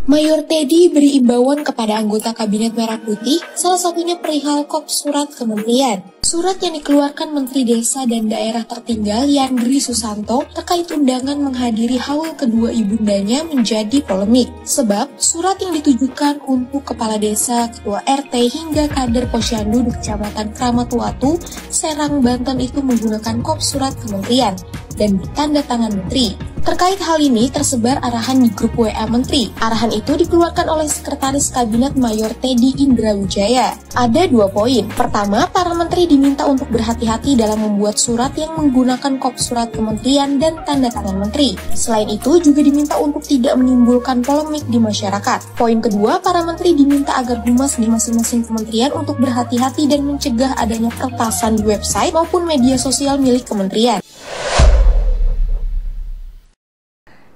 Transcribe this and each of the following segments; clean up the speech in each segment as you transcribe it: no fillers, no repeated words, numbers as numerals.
Mayor Teddy beri imbauan kepada anggota Kabinet Merah Putih, salah satunya perihal kop surat kementerian. Surat yang dikeluarkan Menteri Desa dan Daerah Tertinggal Yandri Susanto terkait undangan menghadiri haul kedua ibundanya menjadi polemik. Sebab surat yang ditujukan untuk Kepala Desa, Ketua RT hingga kader Posyandu di Kecamatan Kramatuatu, Serang, Banten itu menggunakan kop surat kementerian dan bertanda tangan menteri. Terkait hal ini tersebar arahan di grup WA Menteri. Arahan itu dikeluarkan oleh Sekretaris Kabinet Mayor Teddy Indrawijaya. Ada 2 poin. Pertama, para menteri diminta untuk berhati-hati dalam membuat surat yang menggunakan kop surat kementerian dan tanda tangan menteri. Selain itu, juga diminta untuk tidak menimbulkan polemik di masyarakat. Poin kedua, para menteri diminta agar humas di masing-masing kementerian untuk berhati-hati dan mencegah adanya peretasan di website maupun media sosial milik kementerian.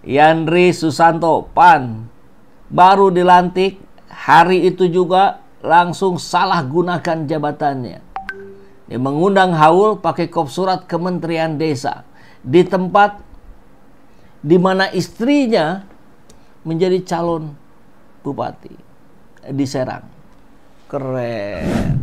Yandri Susanto, PAN, baru dilantik, hari itu juga langsung salah gunakan jabatannya. Dia mengundang haul pakai kop surat Kementerian Desa di tempat di mana istrinya menjadi calon bupati di Serang. Keren.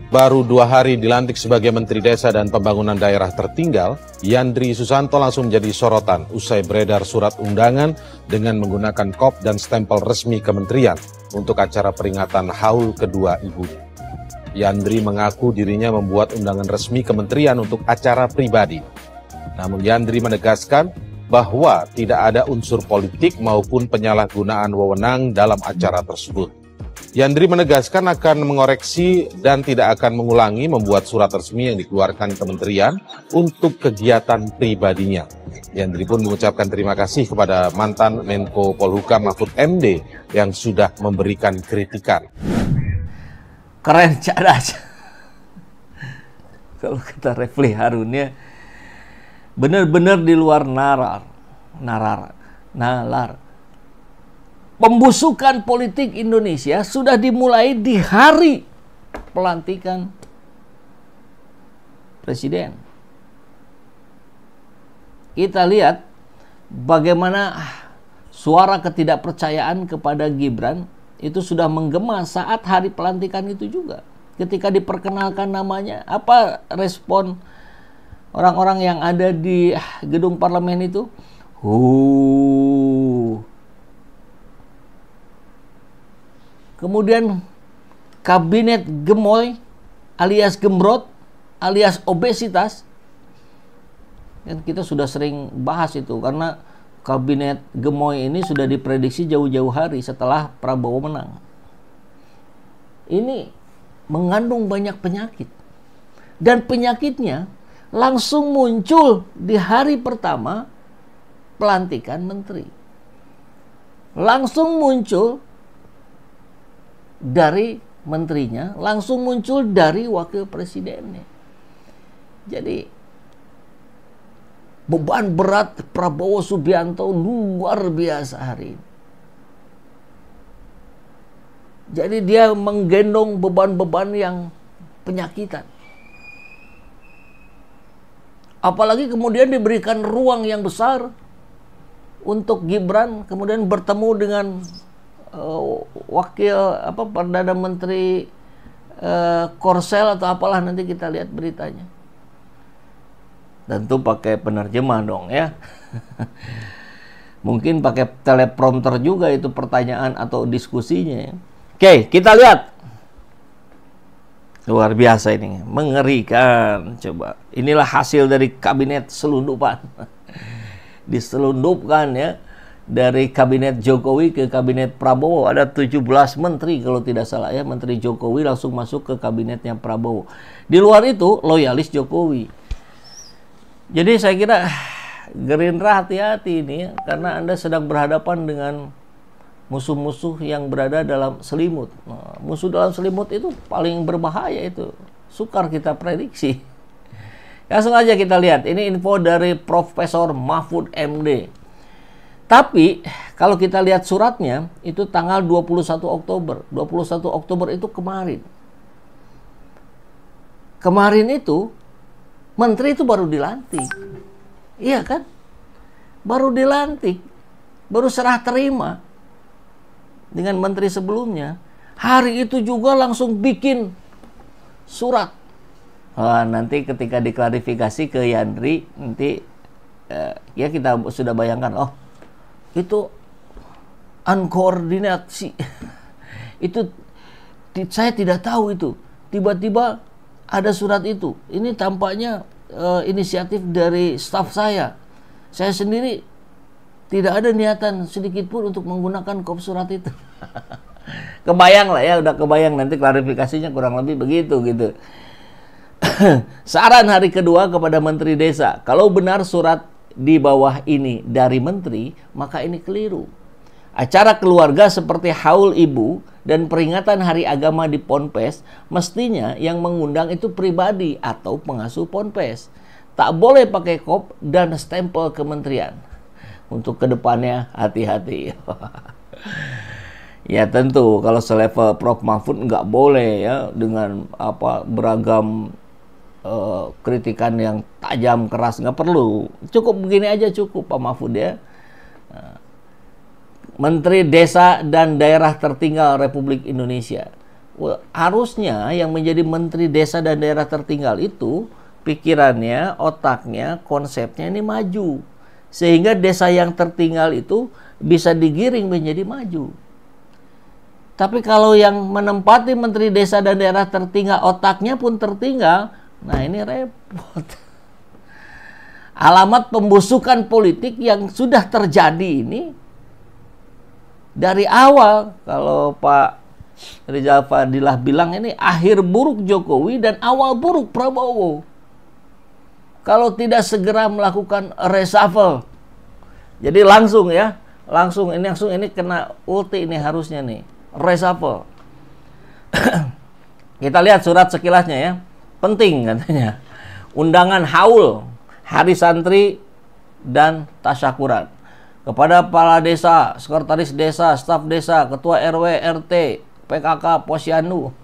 Baru 2 hari dilantik sebagai Menteri Desa dan Pembangunan Daerah Tertinggal, Yandri Susanto langsung menjadi sorotan usai beredar surat undangan dengan menggunakan kop dan stempel resmi kementerian untuk acara peringatan haul kedua ibu. Yandri mengaku dirinya membuat undangan resmi kementerian untuk acara pribadi. Namun Yandri menegaskan bahwa tidak ada unsur politik maupun penyalahgunaan wewenang dalam acara tersebut. Yandri menegaskan akan mengoreksi dan tidak akan mengulangi membuat surat resmi yang dikeluarkan kementerian untuk kegiatan pribadinya. Yandri pun mengucapkan terima kasih kepada mantan Menko Polhukam Mahfud MD yang sudah memberikan kritikan. Keren, cerdas. Kalau kata Refli Harun ya, benar-benar di luar nalar. Pembusukan politik Indonesia sudah dimulai di hari pelantikan presiden. Kita lihat bagaimana suara ketidakpercayaan kepada Gibran itu sudah menggema saat hari pelantikan itu juga. Ketika diperkenalkan namanya, apa respon orang-orang yang ada di gedung parlemen itu? Kemudian kabinet gemoy alias gembrot alias obesitas, kan kita sudah sering bahas itu karena kabinet gemoy ini sudah diprediksi jauh-jauh hari setelah Prabowo menang. Ini mengandung banyak penyakit dan penyakitnya langsung muncul di hari pertama pelantikan menteri. Langsung muncul dari menterinya, langsung muncul dari wakil presidennya. Jadi beban berat Prabowo Subianto luar biasa hari ini. Jadi dia menggendong beban-beban yang penyakitan. Apalagi kemudian diberikan ruang yang besar untuk Gibran kemudian bertemu dengan Perdana Menteri Korsel atau apalah, nanti kita lihat beritanya. Tentu pakai penerjemah dong ya. Mungkin pakai teleprompter juga itu pertanyaan atau diskusinya ya. Oke, kita lihat. Luar biasa ini, mengerikan. Coba, inilah hasil dari kabinet selundupan. Diselundupkan ya. Dari kabinet Jokowi ke kabinet Prabowo, ada 17 menteri kalau tidak salah ya. Menteri Jokowi langsung masuk ke kabinetnya Prabowo. Di luar itu loyalis Jokowi. Jadi saya kira Gerindra hati-hati ini ya, karena Anda sedang berhadapan dengan musuh-musuh yang berada dalam selimut. Nah, musuh dalam selimut itu paling berbahaya, itu sukar kita prediksi. Langsung aja kita lihat, ini info dari Profesor Mahfud MD. Tapi kalau kita lihat suratnya itu tanggal 21 Oktober. 21 Oktober itu kemarin. Kemarin itu menteri itu baru dilantik. Iya kan? Baru dilantik. Baru serah terima. dengan menteri sebelumnya. Hari itu juga langsung bikin surat. Nanti ketika diklarifikasi ke Yandri, nanti ya kita sudah bayangkan, oh itu unkoordinasi. Itu saya tidak tahu itu. Tiba-tiba ada surat itu. Ini tampaknya inisiatif dari staf saya. Saya sendiri tidak ada niatan sedikit pun untuk menggunakan kop surat itu. Kebayang lah ya, udah kebayang nanti klarifikasinya kurang lebih begitu gitu. Saran hari kedua kepada Menteri Desa, kalau benar surat di bawah ini dari menteri, maka ini keliru. Acara keluarga seperti haul ibu dan peringatan hari agama di Ponpes, mestinya yang mengundang itu pribadi atau pengasuh Ponpes. Tak boleh pakai kop dan stempel kementerian. Untuk kedepannya hati-hati. Ya tentu kalau selevel Prof Mahfud nggak boleh ya dengan beragam kritikan yang tajam keras, nggak perlu. Cukup begini aja cukup Pak Mahfud ya. Menteri Desa dan Daerah Tertinggal Republik Indonesia. Harusnya yang menjadi Menteri Desa dan Daerah Tertinggal itu pikirannya, otaknya, konsepnya ini maju. Sehingga desa yang tertinggal itu bisa digiring menjadi maju. Tapi kalau yang menempati Menteri Desa dan Daerah Tertinggal otaknya pun tertinggal, nah ini repot. Alamat pembusukan politik yang sudah terjadi ini dari awal, kalau Pak Rizal Fadilah bilang ini akhir buruk Jokowi dan awal buruk Prabowo. Kalau tidak segera melakukan reshuffle. Jadi langsung ya, langsung ini kena ulti ini harusnya nih. Reshuffle. Kita lihat surat sekilasnya ya. Penting katanya. Undangan haul Hari Santri dan tasyakuran kepada kepala desa, sekretaris desa, staf desa, ketua RW, RT, PKK, Posyandu.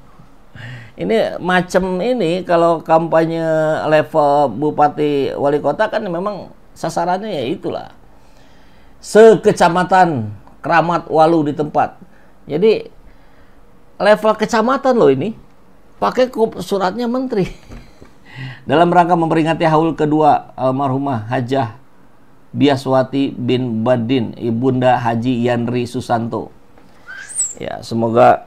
Ini macam ini kalau kampanye level bupati wali kota kan memang sasarannya ya itulah. Sekecamatan, keramat, walu di tempat. Jadi level kecamatan loh ini pakai suratnya menteri. Dalam rangka memperingati haul kedua almarhumah Hajah Biaswati bin Badin, Ibunda Haji Yandri Susanto. Ya, semoga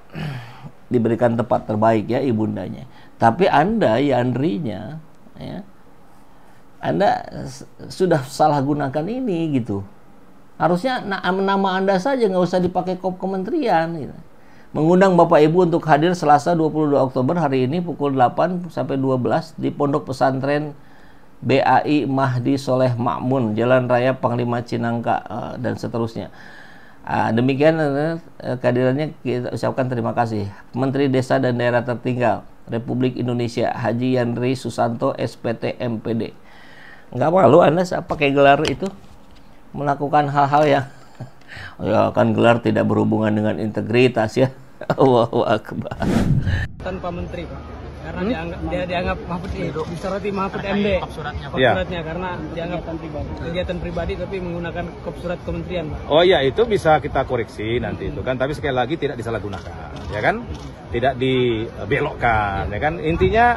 diberikan tempat terbaik ya ibundanya. Tapi Anda Yandrinya ya, Anda sudah salah gunakan ini gitu. Harusnya nama Anda saja, nggak usah dipakai kop kementerian gitu. Mengundang Bapak Ibu untuk hadir Selasa 22 Oktober hari ini pukul 8 sampai 12 di Pondok Pesantren BAI Mahdi Soleh Makmun, Jalan Raya Panglima Cinangka dan seterusnya. Demikian kehadirannya kita ucapkan terima kasih. Menteri Desa dan Daerah Tertinggal Republik Indonesia Haji Yandri Susanto SPT MPD. Nggak malu Anda pakai gelar itu melakukan hal-hal yang ya kan gelar tidak berhubungan dengan integritas ya. Allahu Akbar. Tanpa menteri Pak, karena dianggap Mahfud disoroti Mahfud MD suratnya karena dianggap kegiatan pribadi tapi menggunakan kop surat kementerian Pak. Oh iya, itu bisa kita koreksi nanti itu kan, tapi sekali lagi tidak disalahgunakan ya kan, tidak dibelokkan ya kan. Intinya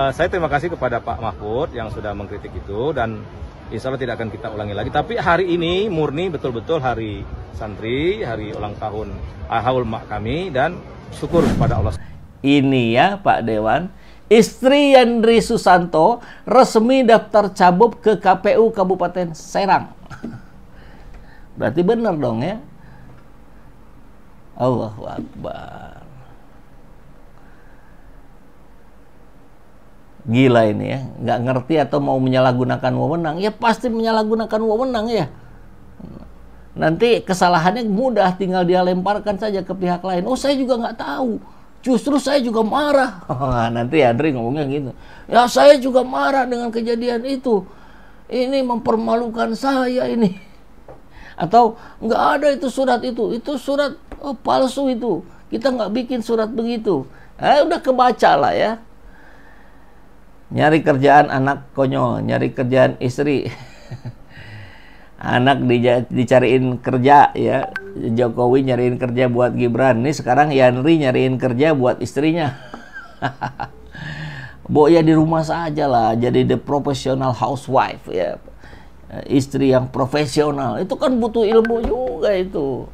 saya terima kasih kepada Pak Mahfud yang sudah mengkritik itu dan insya Allah tidak akan kita ulangi lagi. Tapi hari ini murni betul-betul hari santri, hari ulang tahun haul mak kami, dan syukur kepada Allah. Ini ya Pak Dewan, istri Yandri Susanto resmi daftar cabub ke KPU Kabupaten Serang. Berarti benar dong ya. Allahu Akbar. Gila ini ya, nggak ngerti atau mau menyalahgunakan wewenang. Ya pasti menyalahgunakan wewenang ya. Nanti kesalahannya mudah, tinggal dia lemparkan saja ke pihak lain. Oh saya juga nggak tahu, justru saya juga marah. Nanti Yandri ngomongnya gitu. Ya saya juga marah dengan kejadian itu. Ini mempermalukan saya ini. Atau nggak ada itu surat itu surat palsu itu. Kita nggak bikin surat begitu. Udah kebaca lah ya. Nyari kerjaan anak konyol, nyari kerjaan istri. Anak dicariin kerja ya, Jokowi nyariin kerja buat Gibran. Nih sekarang Yandri nyariin kerja buat istrinya. Bo ya di rumah saja lah, jadi the professional housewife ya. Istri yang profesional itu kan butuh ilmu juga itu.